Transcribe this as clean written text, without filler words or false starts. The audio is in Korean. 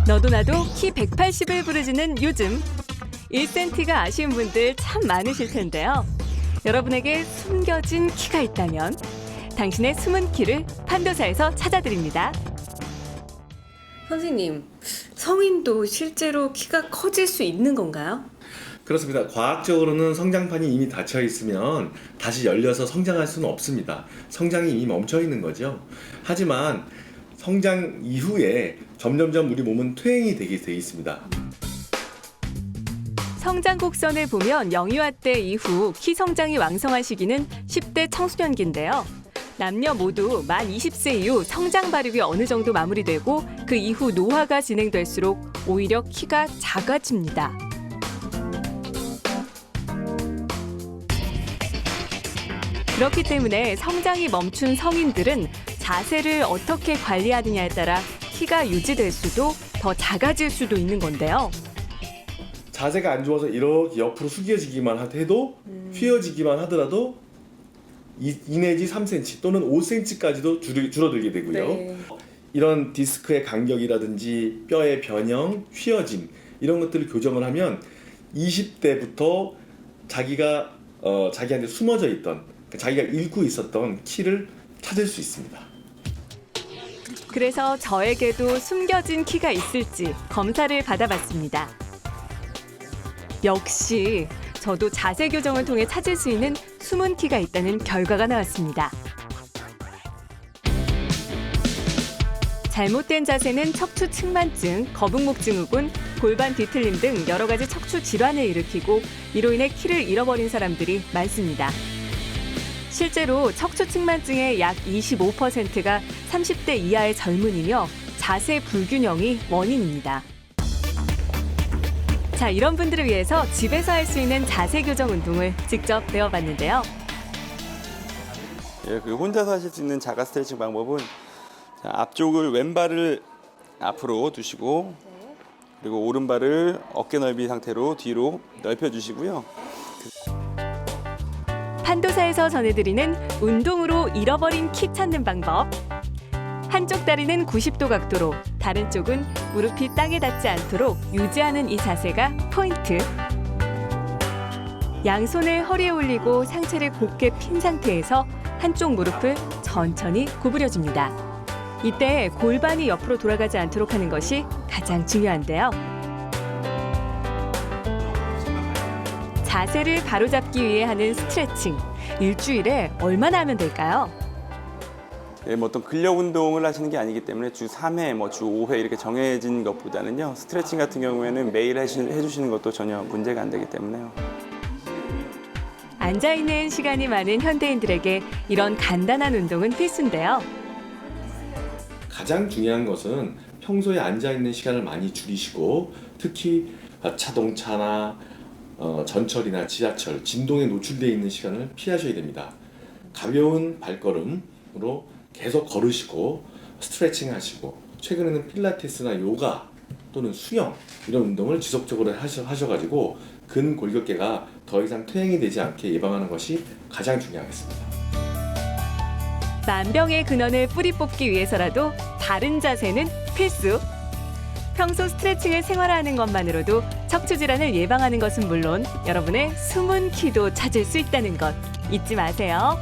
너도 나도 키 180을 부르짖는 요즘 1cm가 아쉬운 분들 참 많으실 텐데요. 여러분에게 숨겨진 키가 있다면 당신의 숨은 키를 판도사에서 찾아드립니다. 선생님, 성인도 실제로 키가 커질 수 있는 건가요? 그렇습니다. 과학적으로는 성장판이 이미 닫혀 있으면 다시 열려서 성장할 수는 없습니다. 성장이 이미 멈춰 있는 거죠. 하지만 성장 이후에 점점점 우리 몸은 퇴행이 되게 돼 있습니다. 성장 곡선을 보면 영유아 때 이후 키 성장이 왕성한 시기는 10대 청소년기인데요. 남녀 모두 만 20세 이후 성장 발육이 어느 정도 마무리되고 그 이후 노화가 진행될수록 오히려 키가 작아집니다. 그렇기 때문에 성장이 멈춘 성인들은 자세를 어떻게 관리하느냐에 따라 키가 유지될 수도 더 작아질 수도 있는 건데요. 자세가 안 좋아서 이렇게 옆으로 숙여지기만 해도 휘어지기만 하더라도 2 내지 3cm 또는 5cm까지도 줄어들게 되고요. 네. 이런 디스크의 간격이라든지 뼈의 변형, 휘어짐 이런 것들을 교정을 하면 20대부터 자기가 자기한테 숨어져 있던 자기가 잃고 있었던 키를 찾을 수 있습니다. 그래서 저에게도 숨겨진 키가 있을지 검사를 받아봤습니다. 역시 저도 자세 교정을 통해 찾을 수 있는 숨은 키가 있다는 결과가 나왔습니다. 잘못된 자세는 척추 측만증, 거북목 증후군, 골반 뒤틀림 등 여러 가지 척추 질환을 일으키고 이로 인해 키를 잃어버린 사람들이 많습니다. 실제로 척추 측만증의 약 25%가 30대 이하의 젊은이며 자세 불균형이 원인입니다. 자, 이런 분들을 위해서 집에서 할 수 있는 자세 교정 운동을 직접 배워봤는데요. 예, 그 혼자서 하실 수 있는 자가 스트레칭 방법은 앞쪽을 왼발을 앞으로 두시고 그리고 오른발을 어깨 넓이 상태로 뒤로 넓혀주시고요. 판도사에서 전해드리는 운동으로 잃어버린 키 찾는 방법. 한쪽 다리는 90도 각도로, 다른 쪽은 무릎이 땅에 닿지 않도록 유지하는 이 자세가 포인트. 양손을 허리에 올리고 상체를 곧게 핀 상태에서 한쪽 무릎을 천천히 구부려줍니다. 이때 골반이 옆으로 돌아가지 않도록 하는 것이 가장 중요한데요. 자세를 바로잡기 위해 하는 스트레칭. 일주일에 얼마나 하면 될까요? 예, 뭐 어떤 근력 운동을 하시는 게 아니기 때문에 주 3회, 주 5회 이렇게 정해진 것보다는요. 스트레칭 같은 경우에는 매일 해주시는 것도 전혀 문제가 안 되기 때문에요. 앉아있는 시간이 많은 현대인들에게 이런 간단한 운동은 필수인데요. 가장 중요한 것은 평소에 앉아있는 시간을 많이 줄이시고 특히 자동차나 전철이나 지하철, 진동에 노출되어 있는 시간을 피하셔야 됩니다. 가벼운 발걸음으로 계속 걸으시고 스트레칭 하시고 최근에는 필라테스나 요가 또는 수영 이런 운동을 지속적으로 하셔가지고 근골격계가 더 이상 퇴행이 되지 않게 예방하는 것이 가장 중요하겠습니다. 만병의 근원을 뿌리 뽑기 위해서라도 바른 자세는 필수. 평소 스트레칭을 생활화하는 것만으로도 척추 질환을 예방하는 것은 물론 여러분의 숨은 키도 찾을 수 있다는 것 잊지 마세요.